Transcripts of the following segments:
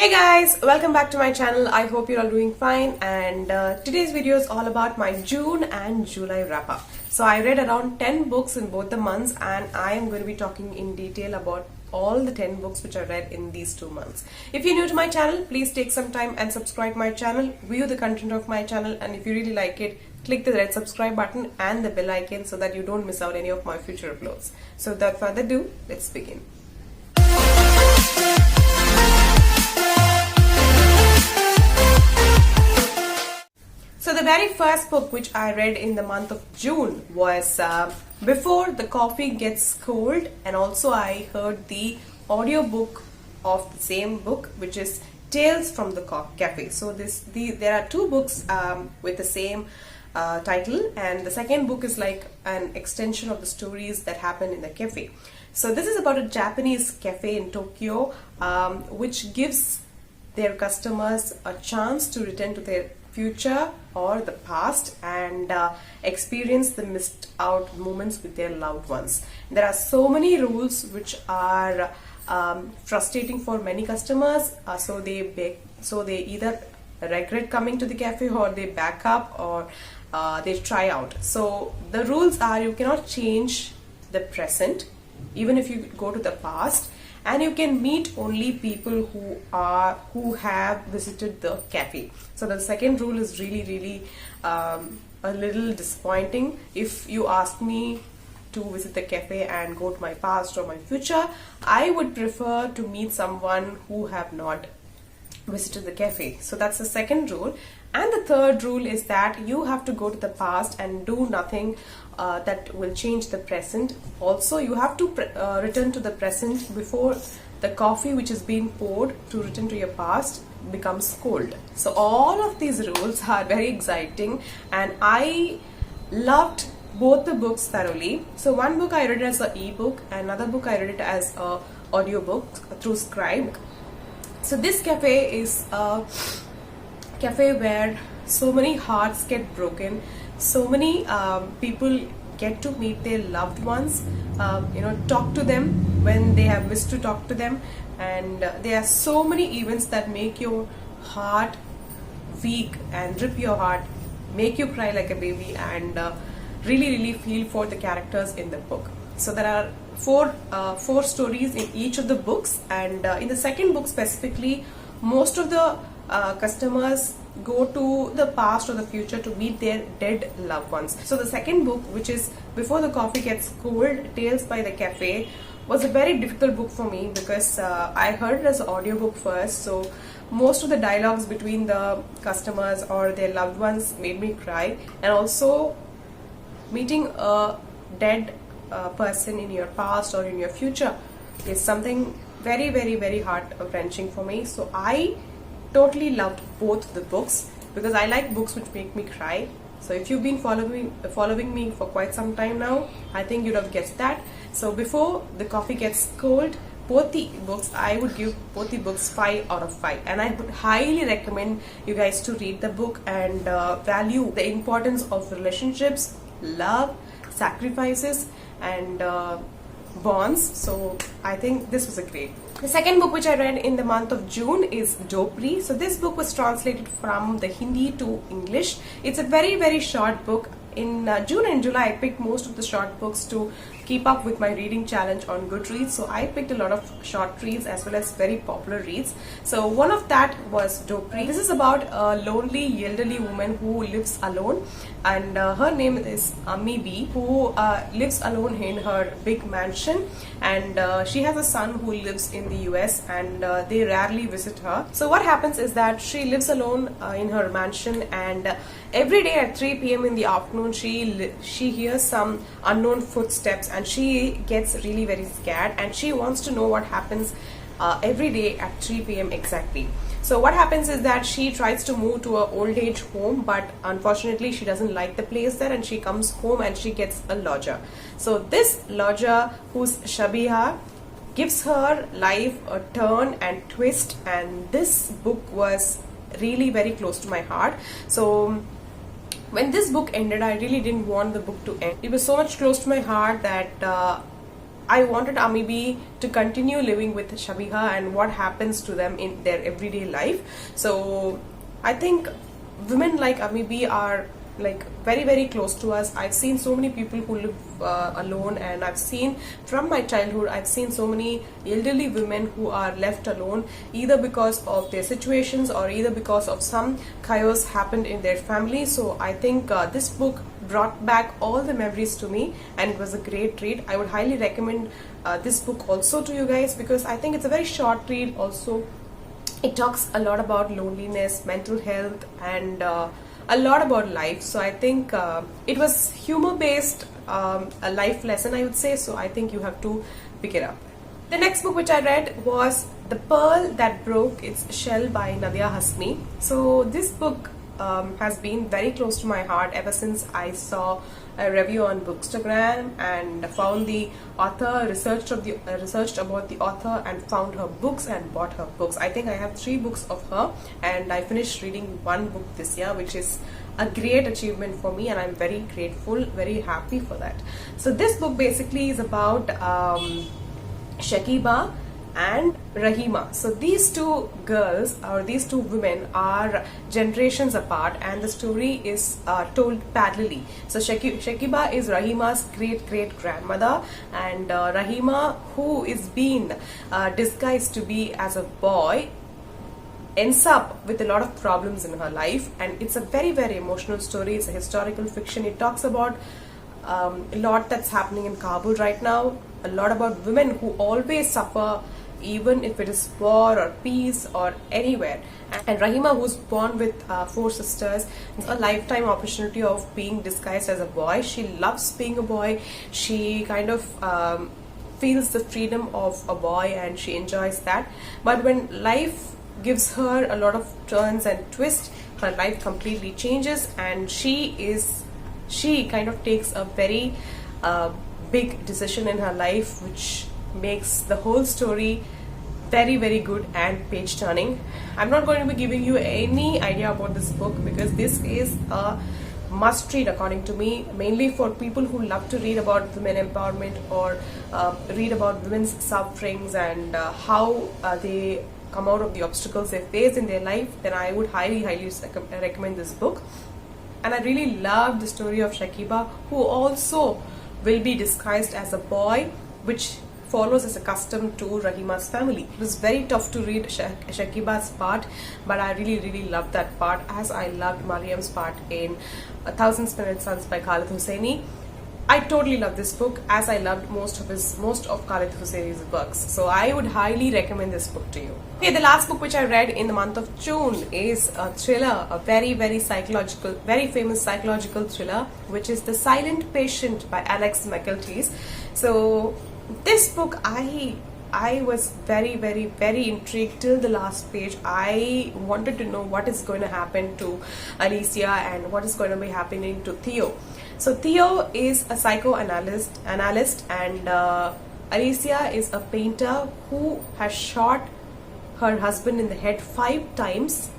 Hey guys, welcome back to my channel. I hope you're all doing fine, and today's video is all about my June and July wrap up. So I read around 10 books in both the months, and I am going to be talking in detail about all the 10 books which I read in these 2 months. If you're new to my channel, please take some time and subscribe my channel, view the content of my channel, and if you really like it, click the red subscribe button and the bell icon so that you don't miss out any of my future uploads. So without further ado, let's begin. So the very first book which I read in the month of June was Before the Coffee Gets Cold, and also I heard the audiobook of the same book, which is Tales from the Cafe. So there are 2 books with the same title, and the second book is like an extension of the stories that happen in the cafe. So this is about a Japanese cafe in Tokyo, which gives their customers a chance to return to their future or the past and experience the missed out moments with their loved ones. There are so many rules which are frustrating for many customers, so they either regret coming to the cafe, or they back up, or they try out. So the rules are, you cannot change the present even if you go to the past, and you can meet only people who have visited the cafe. So the second rule is really a little disappointing. If you ask me to visit the cafe and go to my past or my future, I would prefer to meet someone who have not visited the cafe. So that's the second rule. And the third rule is that you have to go to the past and do nothing that will change the present. Also, you have to return to the present before the coffee which is being poured to return to your past becomes cold. So all of these rules are very exciting, and I loved both the books thoroughly. So one book I read as an ebook, another book I read it as a audiobook through Scribe. So this cafe is a cafe where so many hearts get broken, so many people get to meet their loved ones, talk to them when they have missed to talk to them, and there are so many events that make your heart weak and rip your heart, make you cry like a baby, and really feel for the characters in the book. So there are four stories in each of the books, and in the second book specifically, most of the customers go to the past or the future to meet their dead loved ones. So the second book, which is Before the Coffee Gets Cold, Tales by the Cafe, was a very difficult book for me because I heard it as an audiobook first. So most of the dialogues between the customers or their loved ones made me cry, and also meeting a dead person in your past or in your future is something very heart-wrenching for me. So I totally loved both the books because I like books which make me cry. So if you've been following me for quite some time now, I think you'd have guessed that. So Before the Coffee Gets Cold, both the books, I would give both the books 5 out of 5, and I would highly recommend you guys to read the book and value the importance of relationships, love, sacrifices, and bonds. So I think this was a great. The second book which I read in the month of June is Dopri. So this book was translated from the Hindi to English. It's a very short book. In June and July, I picked most of the short books to keep up with my reading challenge on Goodreads. So I picked a lot of short reads as well as very popular reads. So one of that was Dopri. This is about a lonely elderly woman who lives alone, and her name is Ami B, who lives alone in her big mansion, and she has a son who lives in the US, and they rarely visit her. So what happens is that she lives alone in her mansion, and every day at 3 p.m. in the afternoon she hears some unknown footsteps, and she gets really very scared, and she wants to know what happens every day at 3 p.m. exactly. So what happens is that she tries to move to an old age home, but unfortunately she doesn't like the place there, and she comes home and she gets a lodger. So this lodger, who's Shabiha, gives her life a turn and twist, and this book was really very close to my heart. So when this book ended, I really didn't want the book to end. It was so much close to my heart that I wanted Ami B to continue living with Shabiha and what happens to them in their everyday life. So I think women like Ami B are like very very close to us. I've seen so many people who live alone, and I've seen from my childhood, I've seen so many elderly women who are left alone either because of their situations or either because of some chaos happened in their family. So I think this book brought back all the memories to me, and it was a great read. I would highly recommend this book also to you guys, because I think it's a very short read. Also, it talks a lot about loneliness, mental health, and a lot about life. So I think it was humor based, a life lesson, I would say. So I think you have to pick it up. The next book which I read was The Pearl That Broke Its Shell by Nadia Hasmi. So this book has been very close to my heart ever since I saw a review on Bookstagram and found the author, researched about the author and found her books and bought her books. I think I have 3 books of her, and I finished reading 1 book this year, which is a great achievement for me, and I'm very grateful, very happy for that. So this book basically is about Shakiba and Rahima. So these 2 girls, or these 2 women, are generations apart, and the story is told parallelly. So Shakiba is Rahima's great grandmother, and Rahima, who is being disguised to be as a boy, ends up with a lot of problems in her life. And it's a very very emotional story. It's a historical fiction. It talks about a lot that's happening in Kabul right now, a lot about women who always suffer, even if it is war or peace or anywhere. And Rahima, who's born with 4 sisters, a lifetime opportunity of being disguised as a boy. She loves being a boy. She kind of feels the freedom of a boy, and she enjoys that. But when life gives her a lot of turns and twists, her life completely changes, and she kind of takes a very big decision in her life, which makes the whole story very very good and page turning. I'm not going to be giving you any idea about this book, because this is a must read according to me, mainly for people who love to read about women empowerment, or read about women's sufferings and how they come out of the obstacles they face in their life. Then I would highly recommend this book. And I really love the story of Shakiba, who also will be disguised as a boy, which follows as a custom to Rahima's family. It was very tough to read Shakiba's part, but I really loved that part, as I loved Mariam's part in A Thousand Splendid Suns by Khaled Hosseini. I totally love this book, as I loved most of Khaled Hosseini's works. So I would highly recommend this book to you. Okay, the last book which I read in the month of June is a thriller, a very psychological, very famous psychological thriller, which is The Silent Patient by Alex McElties. So this book, I was very intrigued till the last page. I wanted to know what is going to happen to Alicia and what is going to be happening to Theo. So Theo is a psychoanalyst, and Alicia is a painter who has shot her husband in the head 5 times,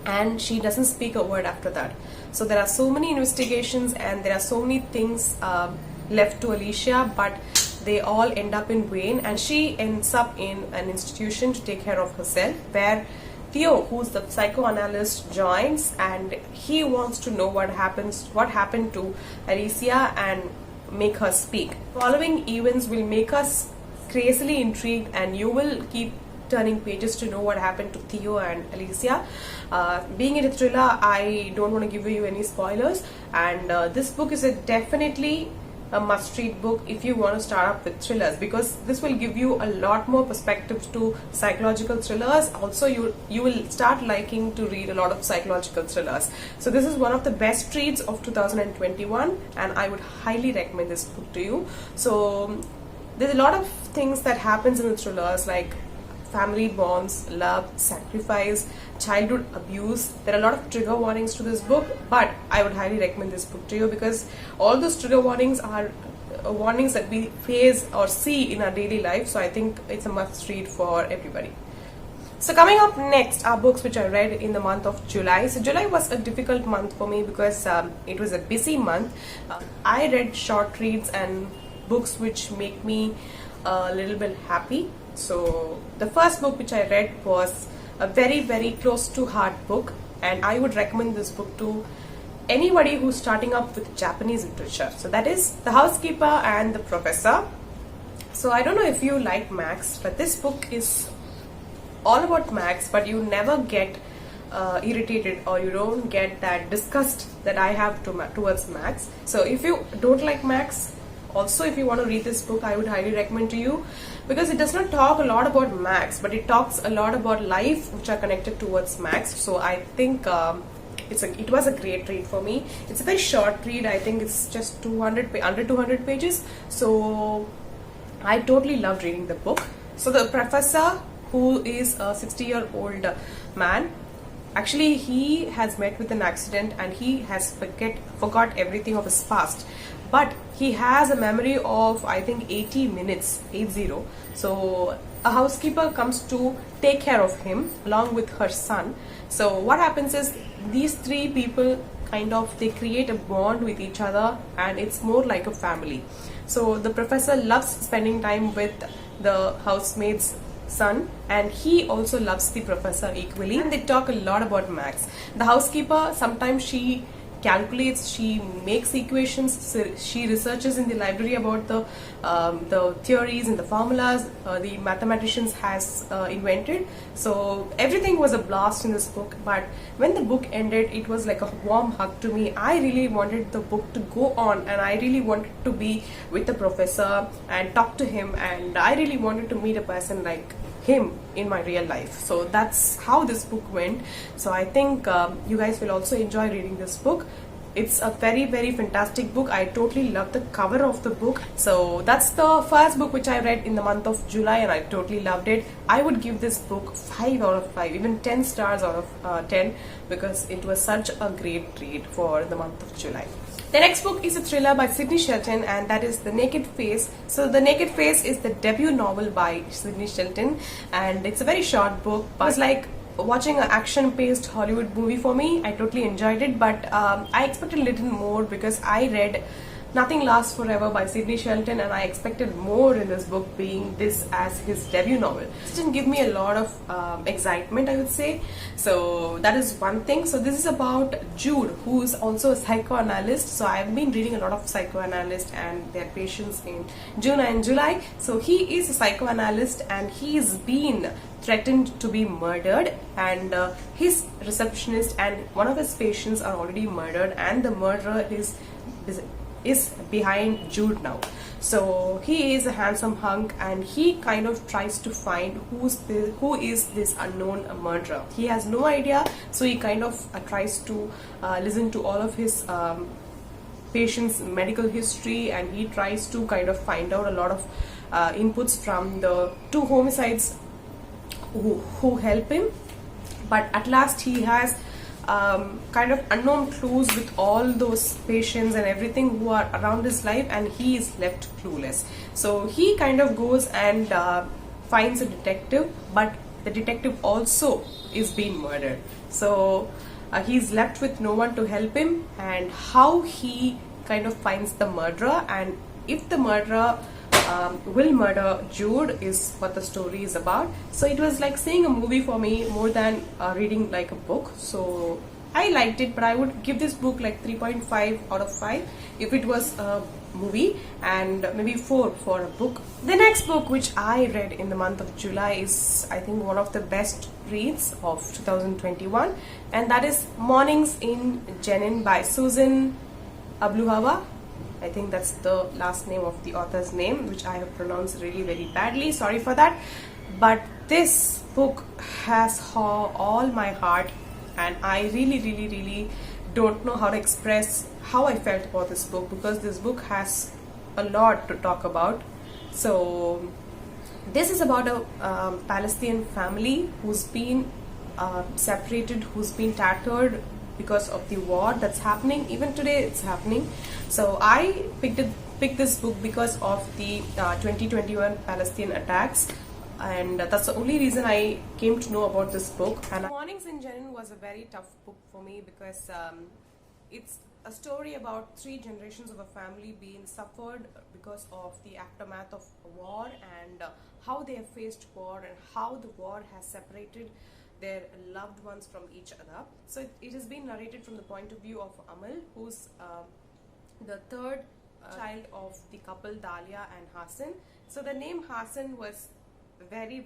and she doesn't speak a word after that. So there are so many investigations, and there are so many things left to Alicia, but they all end up in vain, and she ends up in an institution to take care of herself, where Theo, who's the psychoanalyst, joins, and he wants to know what happened to Alicia and make her speak. Following events will make us crazily intrigued, and you will keep turning pages to know what happened to Theo and Alicia. Being in a thriller, I don't want to give you any spoilers, and this book is definitely a must-read book if you want to start up with thrillers, because this will give you a lot more perspectives to psychological thrillers. Also, you will start liking to read a lot of psychological thrillers. So this is one of the best reads of 2021, and I would highly recommend this book to you. So there's a lot of things that happens in the thrillers, like family bonds, love, sacrifice, childhood abuse. There are a lot of trigger warnings to this book, but I would highly recommend this book to you, because all those trigger warnings are warnings that we face or see in our daily life. So I think it's a must read for everybody. So coming up next are books which I read in the month of July. So July was a difficult month for me because it was a busy month. I read short reads and books which make me a little bit happy. So the first book which I read was a very, very close to heart book, and I would recommend this book to anybody who's starting up with Japanese literature. So that is The Housekeeper and the Professor. So I don't know if you like Max, but this book is all about Max, but you never get irritated, or you don't get that disgust that I have towards Max. So if you don't like Max, also if you want to read this book, I would highly recommend to you, because it does not talk a lot about Max, but it talks a lot about life which are connected towards Max. So I think it was a great read for me. It's a very short read. I think it's just under 200 pages. So I totally loved reading the book. So the professor, who is a 60-year-old man, actually he has met with an accident and he has forgot everything of his past, but he has a memory of, I think, 80 minutes, 80. So a housekeeper comes to take care of him along with her son. So what happens is, these three people they create a bond with each other, and it's more like a family. So the professor loves spending time with the housemaid's son, and he also loves the professor equally, and they talk a lot about Max. The housekeeper, sometimes she calculates, she makes equations, she researches in the library about the theories and the formulas the mathematicians has invented. So everything was a blast in this book, but when the book ended, it was like a warm hug to me. I really wanted the book to go on, and I really wanted to be with the professor and talk to him, and I really wanted to meet a person like him in my real life. So that's how this book went. So I think you guys will also enjoy reading this book. It's a very, very fantastic book. I totally love the cover of the book. So that's the first book which I read in the month of July, and I totally loved it. I would give this book 5 out of 5, even 10 stars out of 10, because it was such a great read for the month of July. The next book is a thriller by Sidney Sheldon, and that is The Naked Face. So The Naked Face is the debut novel by Sidney Sheldon, and it's a very short book. It was like watching an action-paced Hollywood movie for me. I totally enjoyed it, but I expected a little more, because I read Nothing Lasts Forever by Sidney Sheldon, and I expected more in this book, being this as his debut novel. It didn't give me a lot of excitement, I would say. So that is one thing. So this is about Jude, who is also a psychoanalyst. So I've been reading a lot of psychoanalysts and their patients in June and July. So he is a psychoanalyst, and he's been threatened to be murdered, and his receptionist and one of his patients are already murdered, and the murderer is behind Jude now. So he is a handsome hunk, and he kind of tries to find who is this unknown murderer. He has no idea, so he kind of tries to listen to all of his patient's medical history, and he tries to kind of find out a lot of inputs from the two homicides who help him. But at last he has kind of unknown clues with all those patients and everything who are around his life, and he is left clueless. So he kind of goes and finds a detective, but the detective also is being murdered. So he's left with no one to help him, and how he kind of finds the murderer, and if the murderer will murder Jude is what the story is about. So it was like seeing a movie for me more than reading like a book. So I liked it, but I would give this book like 3.5 out of 5 if it was a movie, and maybe 4 for a book. The next book which I read in the month of July is, I think, one of the best reads of 2021, and that is Mornings in Jenin by Susan Abluhava. I think that's the last name of the author's name, which I have pronounced really very badly. Sorry for that. But this book has all my heart, and I really don't know how to express how I felt about this book, because this book has a lot to talk about. So this is about a Palestinian family who's been separated, who's been tattered because of the war that's happening. Even today it's happening. So I picked this book because of the 2021 Palestine attacks, and that's the only reason I came to know about this book. And Mornings in Jenin was a very tough book for me, because it's a story about 3 generations of a family being suffered because of the aftermath of war, and how they have faced war and how the war has separated their loved ones from each other. So it has been narrated from the point of view of Amal, who's the third child of the couple Dalia and Hassan. So the name Hassan was very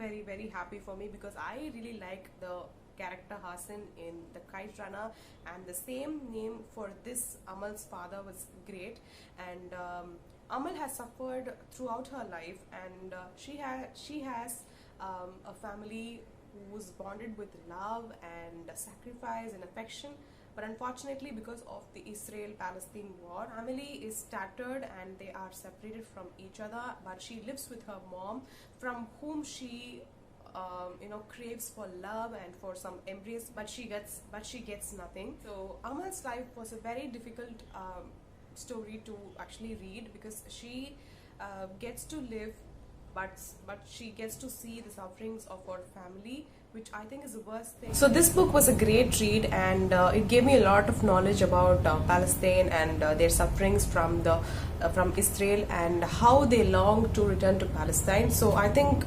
happy for me, because I really like the character Hassan in the Kite Runner, and the same name for this Amal's father was great. And Amal has suffered throughout her life, and she has a family who's bonded with love and sacrifice and affection. But unfortunately, because of the Israel-Palestine war, family is tattered and they are separated from each other. But she lives with her mom, from whom she craves for love and for some embrace, but she gets nothing. So Amal's life was a very difficult story to actually read, because she gets to live, but she gets to see the sufferings of her family, which I think is the worst thing. So this book was a great read, and it gave me a lot of knowledge about Palestine and their sufferings from Israel, and how they long to return to Palestine. So I think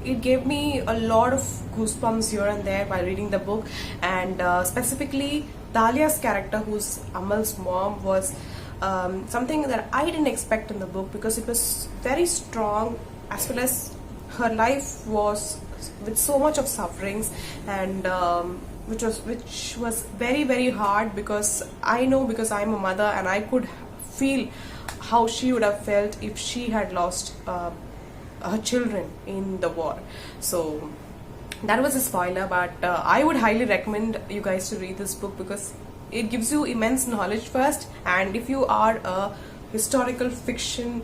it gave me a lot of goosebumps here and there while reading the book. And specifically Dalia's character, who's Amal's mom, was something that I didn't expect in the book, because it was very strong, as well as her life was with so much of sufferings, and which was very hard, because I know, because I'm a mother, and I could feel how she would have felt if she had lost her children in the war. So that was a spoiler, but I would highly recommend you guys to read this book, because it gives you immense knowledge first, and if you are a historical fiction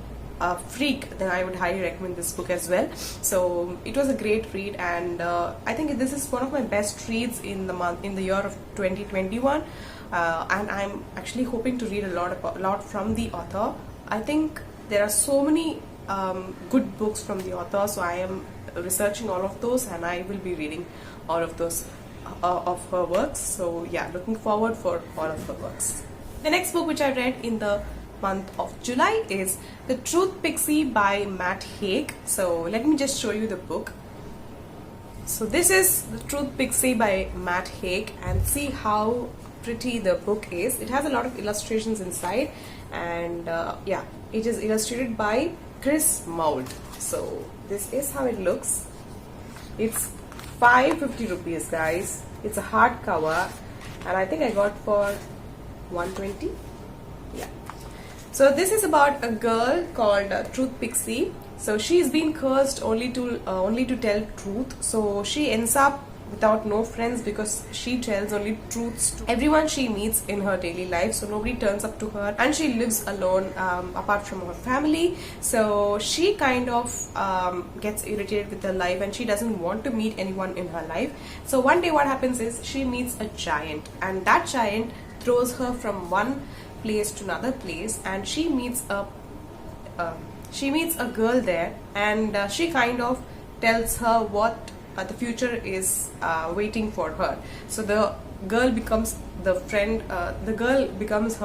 freak, then I would highly recommend this book as well. So it was a great read, and I think this is one of my best reads in the year of 2021, and I'm actually hoping to read a lot from the author. I think there are so many good books from the author, so I am researching all of those, and I will be reading all of those of her works. So yeah, looking forward for all of her works. The next book which I read in the month of July is The Truth Pixie by Matt Haig. So let me just show you the book. So this is The Truth Pixie by Matt Haig, and see how pretty the book is. It has a lot of illustrations inside, and yeah, it is illustrated by Chris Mould. So this is how it looks. It's 550 rupees, guys. It's a hardcover, and I think I got for 120. Yeah. So this is about a girl called Truth Pixie. So she's been cursed only to tell truth. So she ends up without no friends, because she tells only truths to everyone she meets in her daily life. So nobody turns up to her, and she lives alone apart from her family. So she kind of gets irritated with her life, and she doesn't want to meet anyone in her life. So one day what happens is she meets a giant, and that giant throws her from one place to another place, and she meets a girl there, and she kind of tells her what the future is waiting for her. So the girl becomes her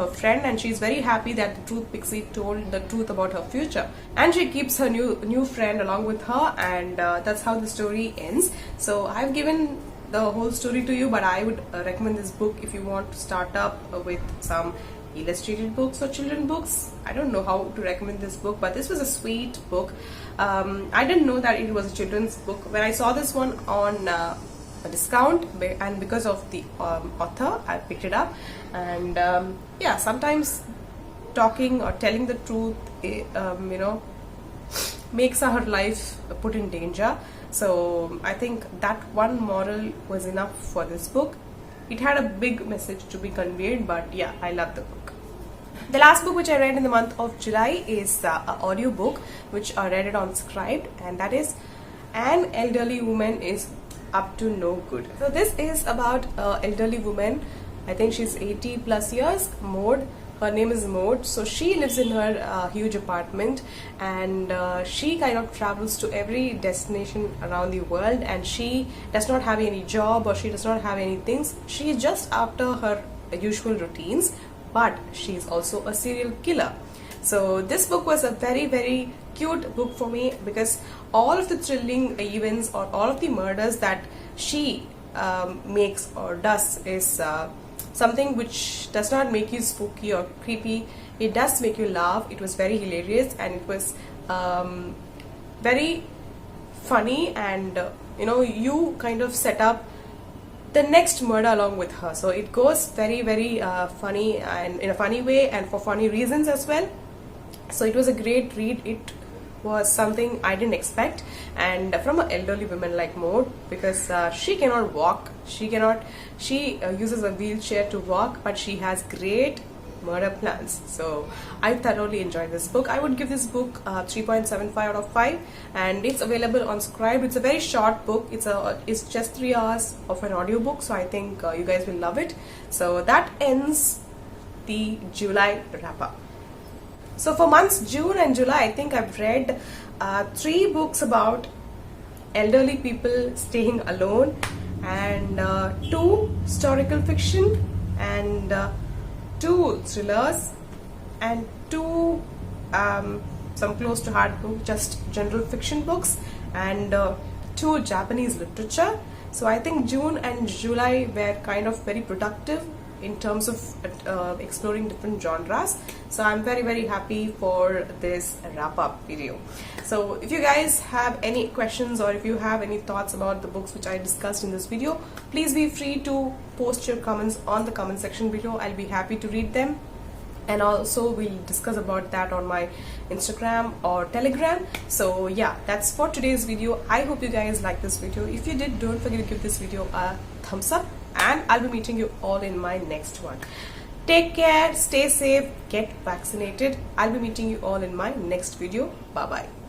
friend, and she's very happy that the Truth Pixie told the truth about her future, and she keeps her new friend along with her, and that's how the story ends. So I've given the whole story to you, but I would recommend this book if you want to start up with some illustrated books or children books. I don't know how to recommend this book, but this was a sweet book. I didn't know that it was a children's book. When I saw this one on a discount, and because of the author, I picked it up. And yeah, sometimes talking or telling the truth makes her life put in danger. So I think that one moral was enough for this book. It had a big message to be conveyed, but yeah, I love the book. The last book which I read in the month of July is an audio book which I read it on Scribd, and that is An Elderly Woman is Up to No Good. So this is about an elderly woman. I think she's 80 plus years, Maud. Her name is Maud. So she lives in her huge apartment, and she kind of travels to every destination around the world, and she does not have any job, or she does not have any things. She is just after her usual routines. but she's also a serial killer. So this book was a very, very cute book for me, because all of the thrilling events or all of the murders that she makes or does is something which does not make you spooky or creepy. It does make you laugh. It was very hilarious, and it was very funny, and you kind of set up the next murder along with her. So it goes very, very funny, and in a funny way, and for funny reasons as well. So it was a great read. It was something I didn't expect, and from an elderly woman like Maud, because she cannot walk, she uses a wheelchair to walk, but she has great murder plans. So I thoroughly enjoyed this book. I would give this book 3.75 out of 5, and it's available on Scribd. It's a very short book. It's just 3 hours of an audiobook, so I think you guys will love it. So that ends the July wrap up. So for months June and July, I think I've read 3 books about elderly people staying alone, and 2 historical fiction, and 2 thrillers, and 2 some close to heart books, just general fiction books, and 2 Japanese literature. So I think June and July were kind of very productive in terms of exploring different genres. So I'm very, very happy for this wrap-up video. So if you guys have any questions, or if you have any thoughts about the books which I discussed in this video, please be free to post your comments on the comment section below. I'll be happy to read them, and also we'll discuss about that on my Instagram or Telegram. So yeah, that's for today's video. I hope you guys like this video. If you did, don't forget to give this video a thumbs up, and I'll be meeting you all in my next one. Take care, stay safe, get vaccinated. I'll be meeting you all in my next video. Bye bye.